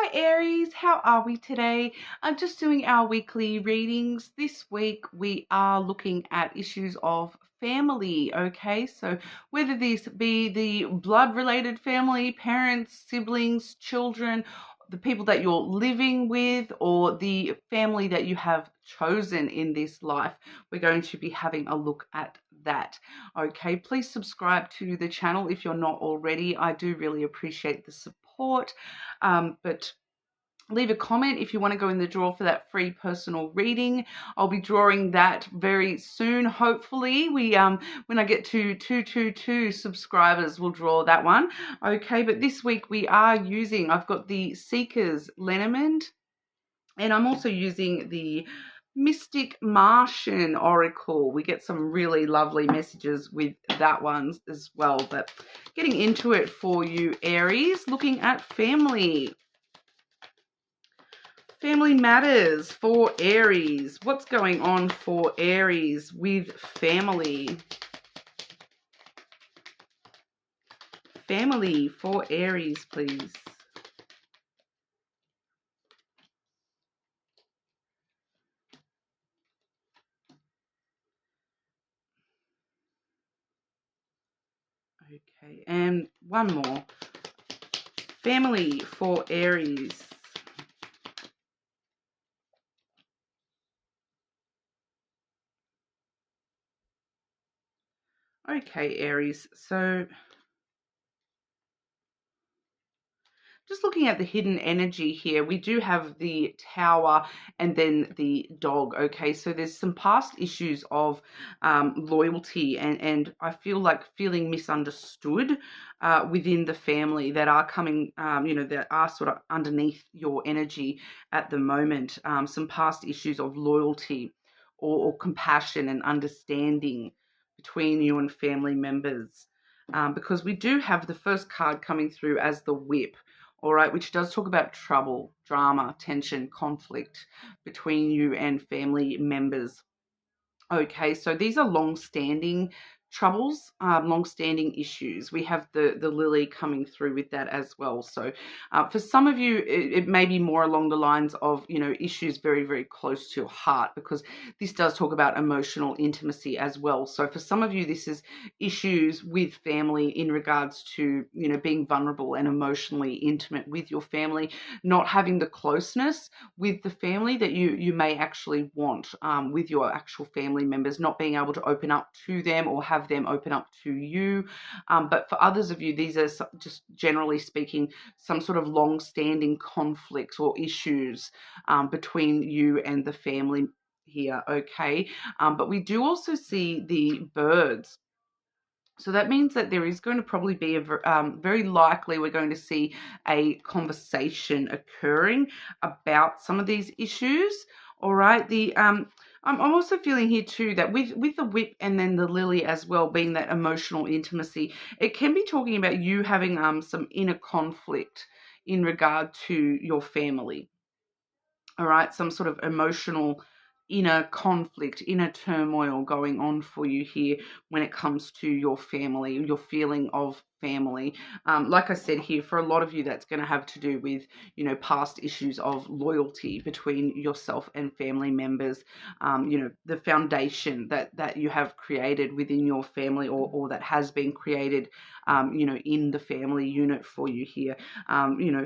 Hi Aries, how are we today? I'm just doing our weekly readings. This week we are looking at issues of family, okay? So whether this be the blood-related family, parents, siblings, children, the people that you're living with, or the family that you have chosen in this life, we're going to be having a look at that. Okay, please subscribe to the channel if you're not already. I do really appreciate the support. But leave a comment if you want to go in the draw for that free personal reading. I'll be drawing that very soon. Hopefully when I get to 222 subscribers, we'll draw that one. Okay, but this week I've got the Seekers Lenormand, and I'm also using the Mystic Martian Oracle. We get some really lovely messages with that one as well. But getting into it for you, Aries, looking at family. Family matters for Aries. What's going on for Aries with family? Family for Aries, please. Okay, and one more. Family for Aries. Okay, Aries, so just looking at the hidden energy here, we do have the Tower and then the Dog, okay? So there's some past issues of loyalty and I feel like feeling misunderstood within the family that are coming, that are sort of underneath your energy at the moment. Some past issues of loyalty or compassion and understanding between you and family members. Because we do have the first card coming through as the Whip, all right, which does talk about trouble, drama, tension, conflict between you and family members. Okay, so these are long-standing troubles, long-standing issues. We have the lily coming through with that as well. So for some of you, it may be more along the lines of, issues very, very close to your heart, because this does talk about emotional intimacy as well. So for some of you, this is issues with family in regards to, being vulnerable and emotionally intimate with your family, not having the closeness with the family that you may actually want with your actual family members, not being able to open up to them or have them open up to you. But for others of you, these are just generally speaking some sort of long-standing conflicts or issues between you and the family here, okay? But we do also see the birds. So that means that there is going to probably be very likely we're going to see a conversation occurring about some of these issues. All right. I'm also feeling here too that with the Whip and then the lily as well, being that emotional intimacy, it can be talking about you having some inner conflict in regard to your family. All right, some sort of emotional inner conflict, inner turmoil going on for you here when it comes to your family, your feeling of family. Like I said here, for a lot of you, that's going to have to do with, past issues of loyalty between yourself and family members, the foundation that you have created within your family or that has been created, in the family unit for you here,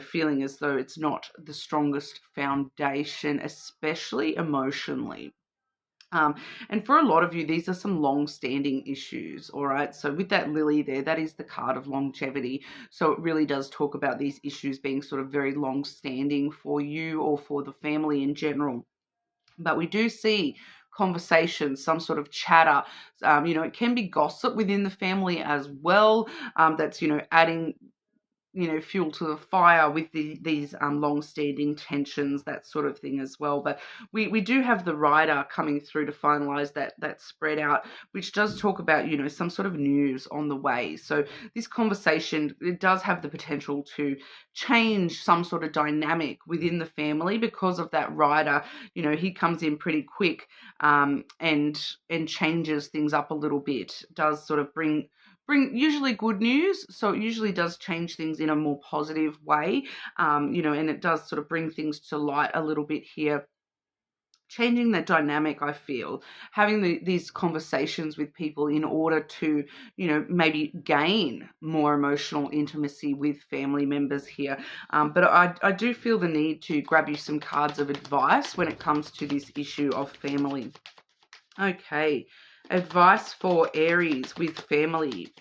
feeling as though it's not the strongest foundation, especially emotionally. And for a lot of you, these are some long-standing issues, all right? So with that lily there, that is the card of longevity. So it really does talk about these issues being sort of very long-standing for you or for the family in general. But we do see conversations, some sort of chatter. It can be gossip within the family as well. That's, adding fuel to the fire with these long-standing tensions, that sort of thing as well. But we do have the rider coming through to finalize that spread out, which does talk about, some sort of news on the way. So this conversation, it does have the potential to change some sort of dynamic within the family because of that rider. He comes in pretty quick and changes things up a little bit, does sort of bring bring usually good news. So it usually does change things in a more positive way, and it does sort of bring things to light a little bit here. Changing the dynamic, I feel, having these conversations with people in order to, maybe gain more emotional intimacy with family members here. But I do feel the need to grab you some cards of advice when it comes to this issue of family. Okay, advice for Aries with family.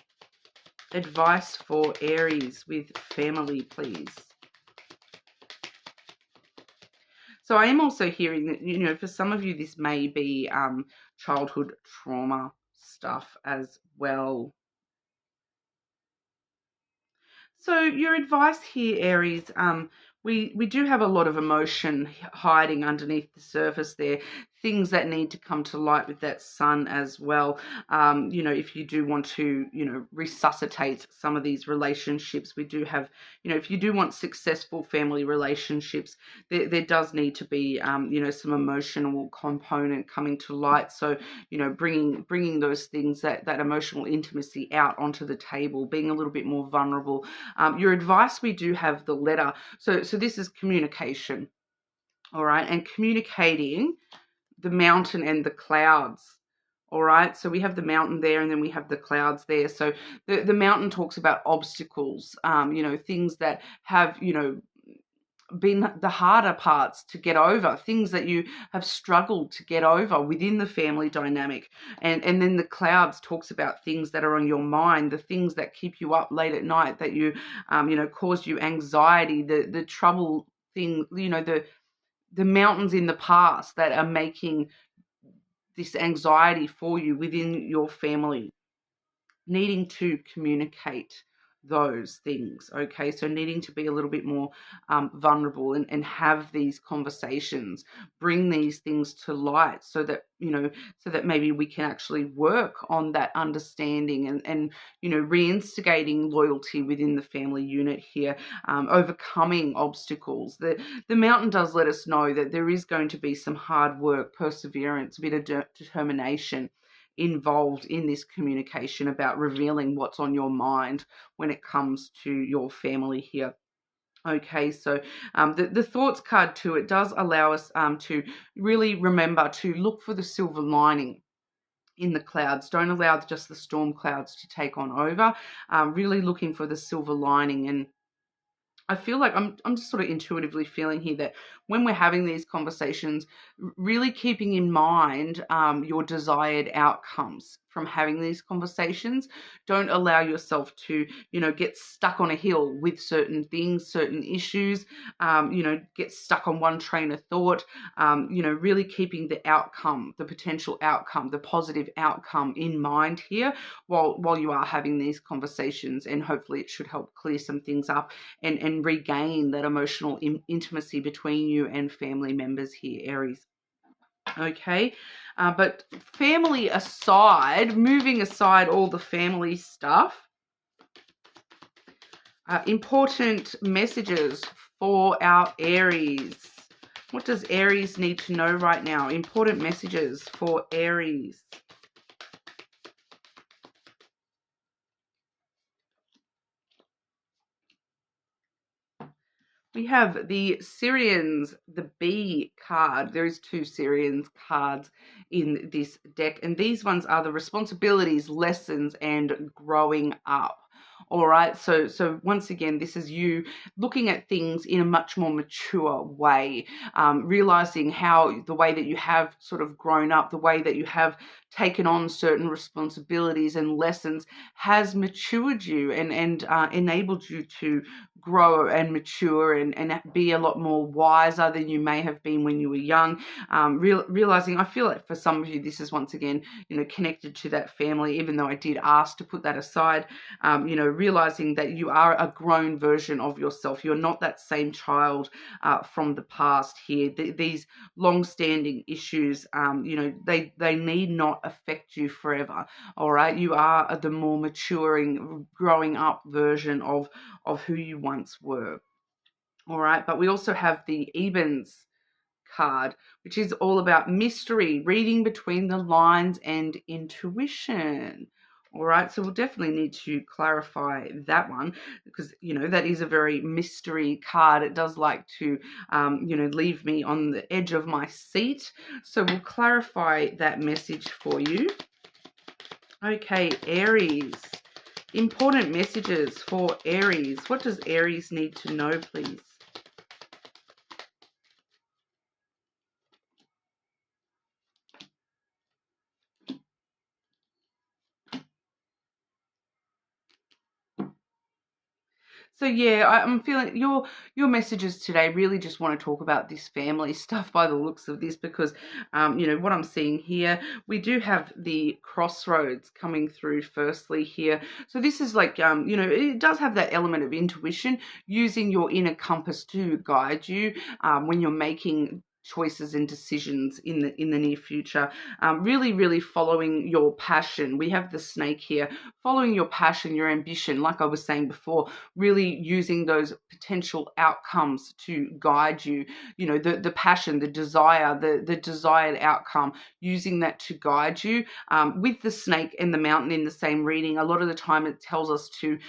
Advice for Aries with family, please. So I am also hearing that, for some of you, this may be childhood trauma stuff as well. So your advice here, Aries, we do have a lot of emotion hiding underneath the surface there, things that need to come to light with that sun as well. If you do want to, resuscitate some of these relationships, we do have, if you do want successful family relationships, there does need to be, some emotional component coming to light. So, bringing those things, that emotional intimacy out onto the table, being a little bit more vulnerable. Your advice, we do have the letter. So this is communication, all right, and communicating the mountain and the clouds. All right, so we have the mountain there, and then we have the clouds there. So the mountain talks about obstacles, things that have, been the harder parts to get over, things that you have struggled to get over within the family dynamic. And then the clouds talks about things that are on your mind, the things that keep you up late at night, that cause you anxiety, the trouble thing, the mountains in the past that are making this anxiety for you within your family. Needing to communicate those things, okay? So needing to be a little bit more vulnerable and have these conversations, bring these things to light so that, so that maybe we can actually work on that understanding and reinstigating loyalty within the family unit here, overcoming obstacles. The mountain does let us know that there is going to be some hard work, perseverance, a bit of determination involved in this communication about revealing what's on your mind when it comes to your family here. Okay, so the thoughts card too, it does allow us to really remember to look for the silver lining in the clouds. Don't allow just the storm clouds to take on over. Really looking for the silver lining. And I feel like I'm just sort of intuitively feeling here that when we're having these conversations, really keeping in mind your desired outcomes from having these conversations. Don't allow yourself to, get stuck on a hill with certain things, certain issues, get stuck on one train of thought, really keeping the outcome, the potential outcome, the positive outcome in mind here while you are having these conversations. And hopefully it should help clear some things up and regain that emotional intimacy between you and family members here, Aries. Okay, but family aside, moving aside all the family stuff, important messages for our Aries. What does Aries need to know right now? Important messages for Aries. We have the Syrians, the B card. There is 2 Syrians cards in this deck, and these ones are the responsibilities, lessons, and growing up. All right, so once again, this is you looking at things in a much more mature way, realizing how the way that you have sort of grown up, the way that you have taken on certain responsibilities and lessons has matured you and enabled you to grow and mature and be a lot more wiser than you may have been when you were young. Realizing, I feel like for some of you, this is once again, connected to that family, even though I did ask to put that aside, realizing that you are a grown version of yourself. You're not that same child from the past here. These long-standing issues, they need not affect you forever. All right, you are the more maturing, growing up version of who you once were. All right, but we also have the Ebens card, which is all about mystery, reading between the lines, and intuition. All right, so we'll definitely need to clarify that one because, that is a very mystery card. It does like to, leave me on the edge of my seat. So we'll clarify that message for you. Okay, Aries. Important messages for Aries. What does Aries need to know, please? So yeah, I'm feeling your messages today really just want to talk about this family stuff by the looks of this because, what I'm seeing here, we do have the crossroads coming through firstly here. So this is like, it does have that element of intuition, using your inner compass to guide you when you're making choices and decisions in the near future. Really, really following your passion. We have the snake here, following your passion, your ambition, like I was saying before, really using those potential outcomes to guide you, the passion, the desire, the desired outcome, using that to guide you. With the snake and the mountain in the same reading, a lot of the time it tells us to,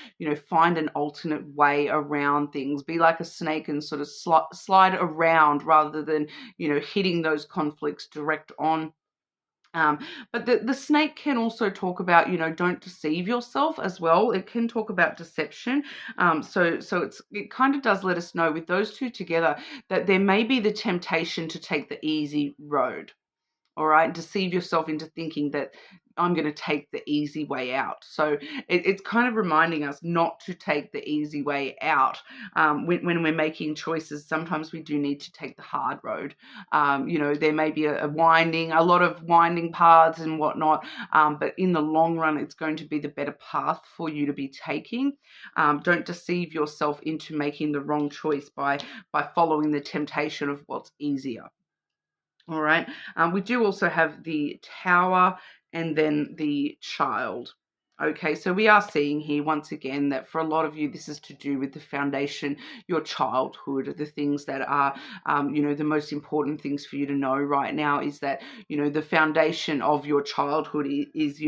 find an alternate way around things, be like a snake and sort of slide around rather than, hitting those conflicts direct on. But the snake can also talk about, don't deceive yourself as well. It can talk about deception. So it kind of does let us know with those two together that there may be the temptation to take the easy road. All right, deceive yourself into thinking that I'm going to take the easy way out. So it's kind of reminding us not to take the easy way out. When we're making choices, sometimes we do need to take the hard road. There may be a lot of winding paths and whatnot, but in the long run, it's going to be the better path for you to be taking. Don't deceive yourself into making the wrong choice by following the temptation of what's easier. All right. We do also have the Tower and then the Child. Okay, so we are seeing here once again that for a lot of you, this is to do with the foundation, your childhood, the things that are, the most important things for you to know right now is that, the foundation of your childhood is,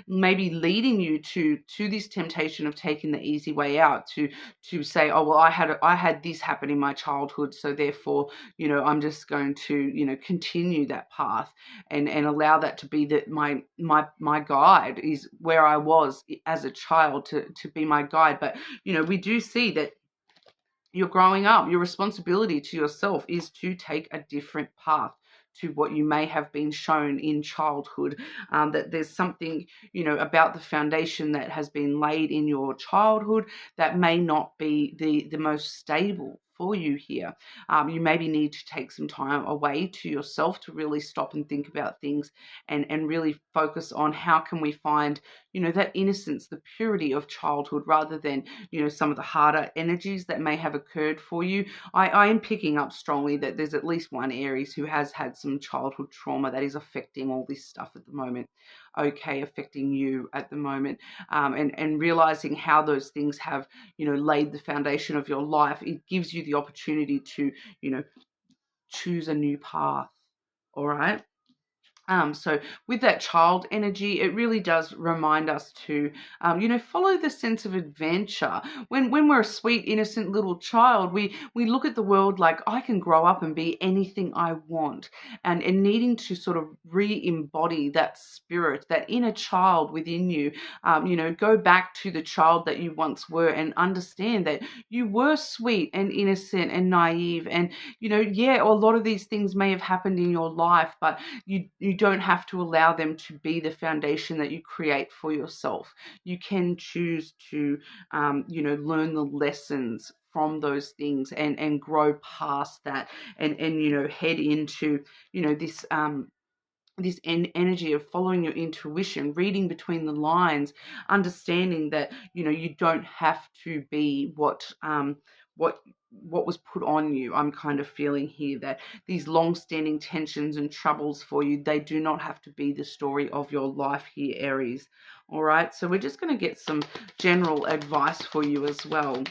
maybe leading you to this temptation of taking the easy way out, to say, oh, well, I had this happen in my childhood, so therefore, I'm just going to, continue that path and allow that to be my guide is where I was as a child to be my guide. But we do see that you're growing up. Your responsibility to yourself is to take a different path to what you may have been shown in childhood, that there's something, about the foundation that has been laid in your childhood that may not be the most stable for you here. You maybe need to take some time away to yourself to really stop and think about things and really focus on how can we find, that innocence, the purity of childhood rather than, some of the harder energies that may have occurred for you. I am picking up strongly that there's at least one Aries who has had some childhood trauma that is affecting all this stuff at the moment. Okay, affecting you at the moment, and realizing how those things have, laid the foundation of your life. It gives you the opportunity to, choose a new path. All right. So with that child energy, it really does remind us to, follow the sense of adventure. When we're a sweet, innocent little child, we look at the world like I can grow up and be anything I want, and needing to sort of re-embody that spirit, that inner child within you. Go back to the child that you once were and understand that you were sweet and innocent and naive. And a lot of these things may have happened in your life, but you don't have to allow them to be the foundation that you create for yourself. You can choose to, learn the lessons from those things and grow past that and head into, this energy of following your intuition, reading between the lines, understanding that you don't have to be what was put on you. I'm kind of feeling here that these long-standing tensions and troubles for you, they do not have to be the story of your life here, Aries. All right, so we're just going to get some general advice for you as well.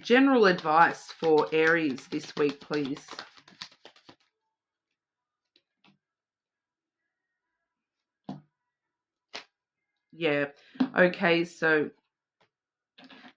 General advice for Aries this week, please. Yeah. Okay, so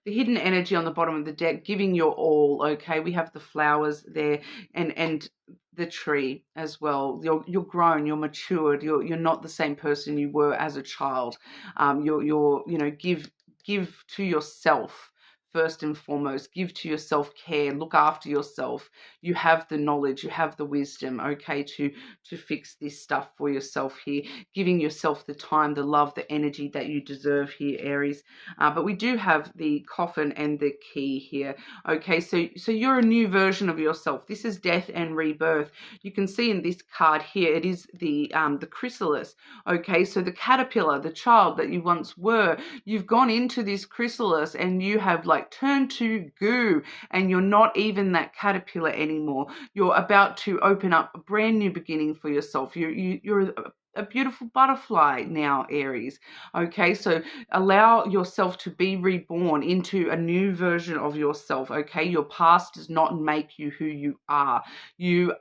the hidden energy on the bottom of the deck, giving your all. Okay, we have the flowers there, and the tree as well. You're grown, you're matured, you're not the same person you were as a child. You're give to yourself. First and foremost, give to your self care, look after yourself. You have the knowledge, you have the wisdom, okay, to fix this stuff for yourself here, giving yourself the time, the love, the energy that you deserve here, Aries. But we do have the coffin and the key here. Okay, so you're a new version of yourself. This is death and rebirth. You can see in this card here, it is the chrysalis. Okay, so the caterpillar, the child that you once were, you've gone into this chrysalis and you have like turned to goo, and you're not even that caterpillar anymore. You're about to open up a brand new beginning for yourself. You're a beautiful butterfly now, Aries. Okay, so allow yourself to be reborn into a new version of yourself. Okay, your past does not make you who you are. You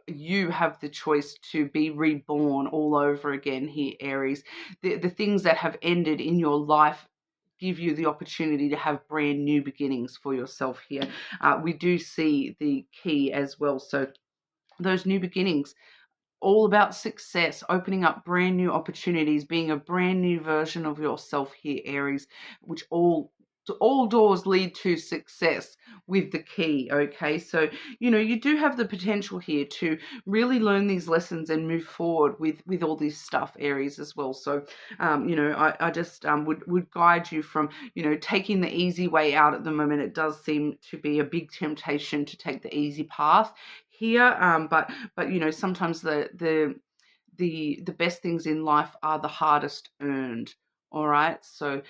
have the choice to be reborn all over again here, Aries. The things that have ended in your life give you the opportunity to have brand new beginnings for yourself here. We do see the key as well. So those new beginnings, all about success, opening up brand new opportunities, being a brand new version of yourself here, Aries, which all doors lead to success with the key. Okay, so you do have the potential here to really learn these lessons and move forward with all this stuff, Aries, as well. So I just would guide you from taking the easy way out at the moment. It does seem to be a big temptation to take the easy path here, but sometimes the best things in life are the hardest earned. All right, so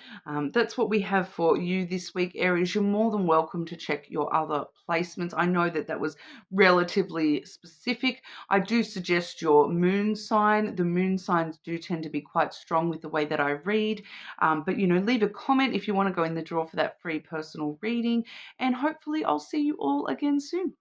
that's what we have for you this week, Aries. You're more than welcome to check your other placements. I know that was relatively specific. I do suggest your moon sign. The moon signs do tend to be quite strong with the way that I read, but leave a comment if you want to go in the draw for that free personal reading, and hopefully I'll see you all again soon.